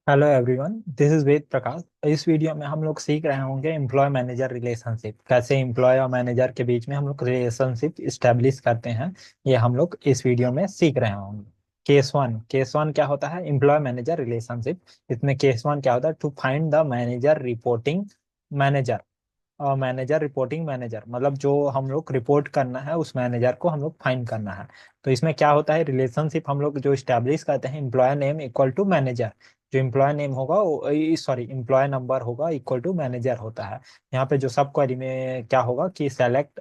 Hello everyone, this is Ved Prakash. इस video में हम लोग सीख रहे होंगे एम्प्लॉय मैनेजर रिलेशनशिप, कैसे एम्प्लॉय और मैनेजर के बीच में हम लोग रिलेशनशिप इस्टेब्लिश करते हैं। ये हम लोग इस वीडियो में सीख रहे होंगे। केस वन क्या होता है? Employee manager relationship. इसमें केस वन क्या होता है? To find the manager reporting manager. और मैनेजर रिपोर्टिंग मैनेजर मतलब जो हम लोग रिपोर्ट करना है उस मैनेजर को हम लोग फाइंड करना है। तो इसमें क्या होता है? रिलेशनशिप हम लोग जो स्टैब्लिश करते हैं, employee name equal to manager. जो एम्प्लॉय नेम होगा, सॉरी, एम्प्लॉय नंबर होगा इक्वल टू मैनेजर होता है। यहाँ पे जो सब क्वेरी में क्या होगा कि सेलेक्ट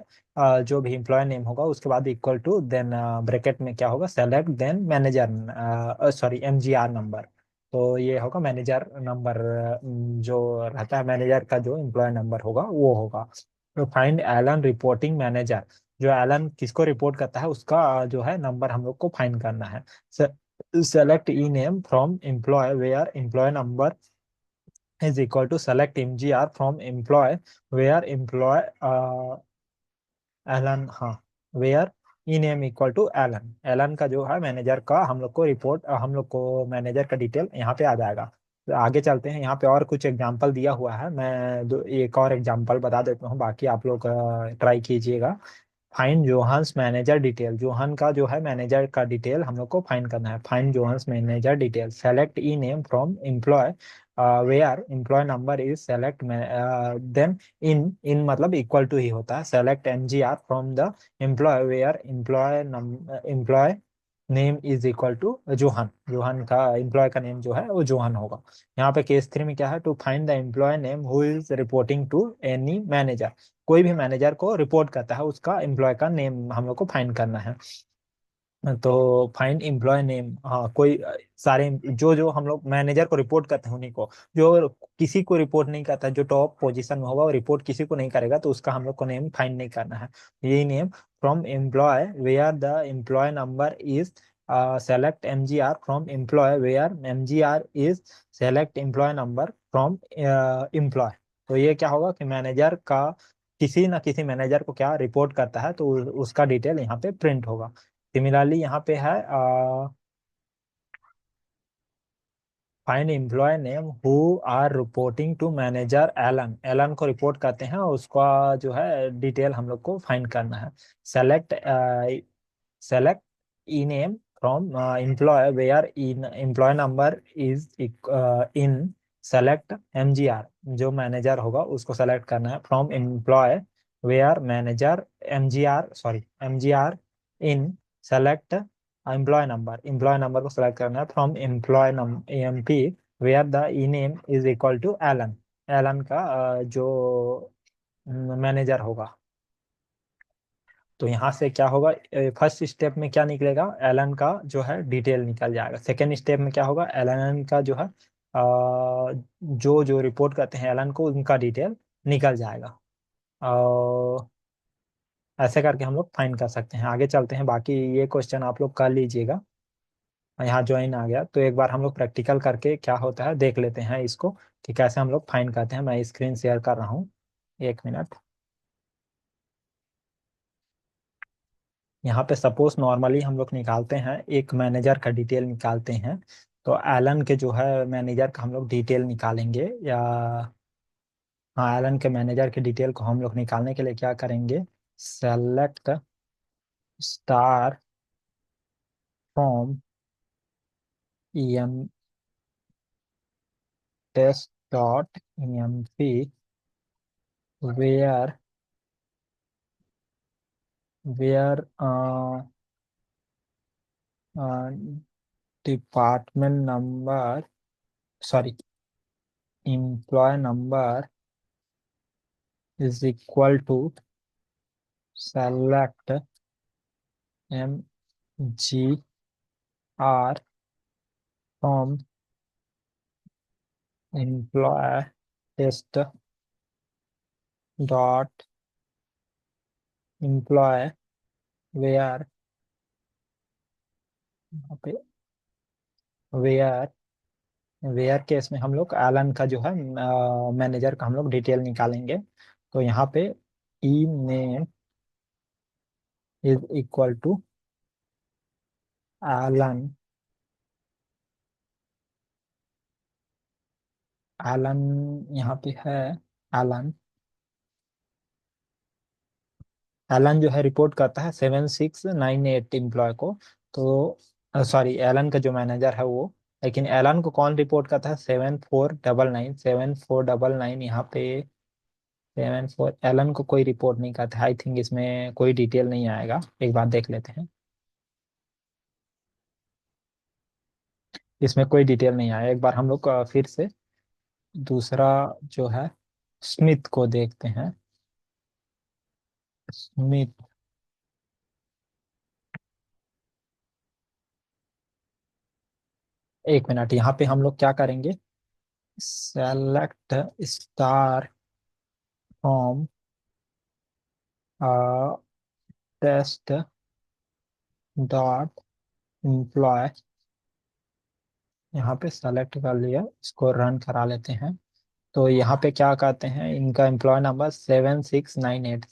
जो भी एम्प्लॉय नेम होगा उसके बाद इक्वल टू देन ब्रैकेट में क्या होगा, select then manager, sorry, MGR number. तो ये होगा मैनेजर नंबर। जो रहता है मैनेजर का जो एम्प्लॉय नंबर होगा वो होगा। तो फाइंड एलन रिपोर्टिंग मैनेजर। जो एलन किसको रिपोर्ट करता है उसका जो है नंबर हम लोग को फाइंड करना है। Select E name from employ where employ number is equal to select MGR from employ where employ Allen, हाँ, where E name equal to Allen. Allen का जो है मैनेजर का हम लोग को रिपोर्ट, हम लोग को मैनेजर का डिटेल यहाँ पे आ जाएगा। तो आगे चलते हैं, यहाँ पे और कुछ एग्जांपल दिया हुआ है। मैं एक और एग्जांपल बता देता हूँ, बाकी आप लोग ट्राई कीजिएगा। Find Johannes manager detail. Johan का जो है मैनेजर का डिटेल हम लोग को फाइंड करना है। Find Johannes manager detail. Select E name from employ where employ number is select then in मतलब इक्वल टू ही होता है। Select MGR from the employ where employ name is equal to Johan. Johan का employ का name जो है वो Johan होगा। यहाँ पे केस थ्री में क्या है? To find the employee name who is reporting to any manager. कोई भी मैनेजर को रिपोर्ट करता है उसका एम्प्लॉय का नेम हम लोग को फाइंड करना है। तो फाइंड एम्प्लॉय नेम, हाँ, कोई सारे जो जो हम लोग मैनेजर को रिपोर्ट करते हैं उन्हीं को। जो किसी को रिपोर्ट नहीं करता, जो टॉप पोजीशन में होगा वो रिपोर्ट किसी को नहीं करेगा, तो उसका हम लोग को नेम फाइंड नहीं करना है। यही name from employ where the employee number is select MGR from employ where MGR is select employee number from employee. तो ये क्या होगा कि मैनेजर का किसी ना किसी मैनेजर को क्या रिपोर्ट करता है, तो उसका डिटेल यहाँ पे प्रिंट होगा। सिमिलरली यहाँ पे है find employee name who are reporting to manager Allen. Allen को रिपोर्ट करते हैं और उसका जो है डिटेल हम लोग को फाइंड करना है। Select select E name from employ where in employee number is in select MGR. जो मैनेजर होगा उसको सेलेक्ट करना है from employ where manager MGR, sorry, MGR in select employee number को सेलेक्ट करना है from employee EMP where the E name is equal to Allen. Allen का जो मैनेजर होगा। तो यहाँ से क्या होगा? फर्स्ट स्टेप में क्या निकलेगा? एलन का जो है डिटेल निकल जाएगा। सेकेंड स्टेप में क्या होगा? एलन का जो है जो जो रिपोर्ट करते हैं एलन को उनका डिटेल निकल जाएगा। और ऐसे करके हम लोग फाइंड कर सकते हैं। आगे चलते हैं, बाकी ये क्वेश्चन आप लोग कर लीजिएगा। यहाँ ज्वाइन आ गया तो एक बार हम लोग प्रैक्टिकल करके क्या होता है देख लेते हैं इसको, कि कैसे हम लोग फाइंड करते हैं। मैं स्क्रीन शेयर कर रहा हूँ, एक मिनट। यहाँ पे सपोज नॉर्मली हम लोग निकालते हैं, एक मैनेजर का डिटेल निकालते हैं। तो एलन के जो है मैनेजर का हम लोग डिटेल निकालेंगे, या हाँ, एलन के मैनेजर के डिटेल को हम लोग निकालने के लिए क्या करेंगे? Select star from em test dot emp where where department number, sorry, employee number is equal to select M G R from employee test dot employee where, where where case में हम लोग एलन का जो है manager का हम लोग detail निकालेंगे। तो यहाँ पे E name is equal to Allen Allen यहाँ पे है। एलन एलन जो है रिपोर्ट करता है 7698 एम्प्लॉय को। तो सॉरी, एलन का जो मैनेजर है वो। लेकिन एलन को कौन रिपोर्ट करता है? 7499 यहाँ पे। 74 एलन को कोई रिपोर्ट नहीं करता। आई थिंक इसमें कोई डिटेल नहीं आएगा, एक बार देख लेते हैं। इसमें कोई डिटेल नहीं आया। एक बार हम लोग फिर से दूसरा जो है स्मिथ को देखते हैं। स्मिथ। एक मिनट, यहाँ पे हम लोग क्या करेंगे? Select star from test dot employee. यहाँ पे सेलेक्ट कर लिया, इसको रन करा लेते हैं। तो यहाँ पे क्या कहते हैं, इनका एम्प्लॉय नंबर 7698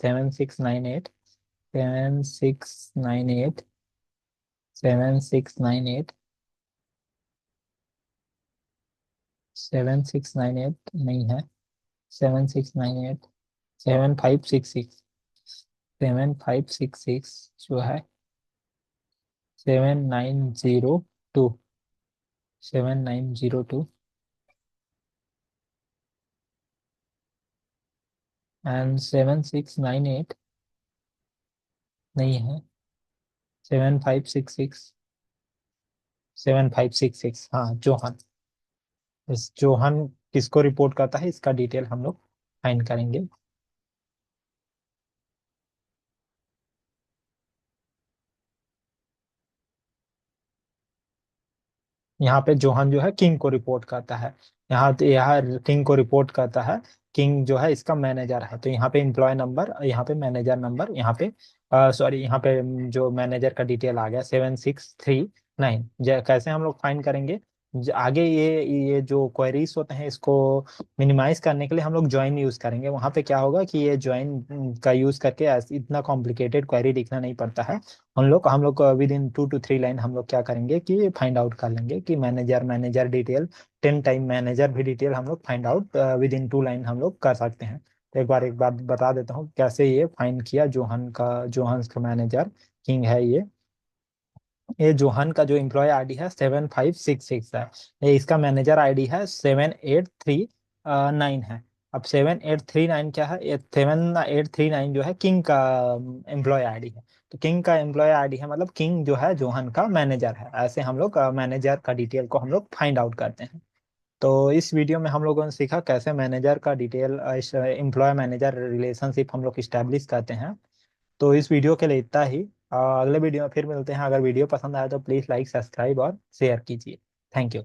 नहीं है। 7698 7566 जो है 7902 7902 एंड 7698 नहीं है। 7566 हाँ, जोहन। इस जोहन किसको रिपोर्ट करता है, इसका डिटेल हम लोग फाइंड करेंगे। यहाँ पे जोहन जो है किंग को रिपोर्ट करता है। यहाँ किंग को रिपोर्ट करता है। किंग जो है इसका मैनेजर है। तो यहाँ पे एम्प्लॉय नंबर, यहाँ पे मैनेजर नंबर, यहाँ पे सॉरी, यहाँ पे जो मैनेजर का डिटेल आ गया 7639। कैसे हम लोग फाइंड करेंगे? आगे ये जो क्वेरीज होते हैं इसको मिनिमाइज करने के लिए हम लोग ज्वाइन यूज करेंगे। वहाँ पे क्या होगा कि ये ज्वाइन का यूज करके इतना कॉम्प्लिकेटेड क्वेरी लिखना नहीं पड़ता है। हम लोग विद इन 2 to 3 लाइन हम लोग क्या करेंगे कि फाइंड आउट कर लेंगे कि manager manager detail 10 time manager भी डिटेल हम लोग find out with in 2 line हम लोग कर सकते हैं। तो एक बार बता देता हूँ कैसे ये फाइंड किया। जोहन का मैनेजर किंग है ये जोहन का जो एम्प्लॉय आईडी है 7566 है। इसका मैनेजर आईडी है 7839 है। अब 7839 क्या है? 7839 जो है किंग का एम्प्लॉय आईडी है। तो किंग का एम्प्लॉय आईडी है, मतलब किंग जो है जोहन का मैनेजर है। ऐसे हम लोग मैनेजर का डिटेल को हम लोग फाइंड आउट करते हैं। तो इस वीडियो में हम लोगों ने सीखा कैसे मैनेजर का डिटेल, एम्प्लॉय मैनेजर रिलेशनशिप हम लोग इस्टेब्लिश करते हैं। तो इस वीडियो के लिए इतना ही। अगले वीडियो में फिर मिलते हैं। अगर वीडियो पसंद आया तो प्लीज़ लाइक, सब्सक्राइब और शेयर कीजिए। Thank you.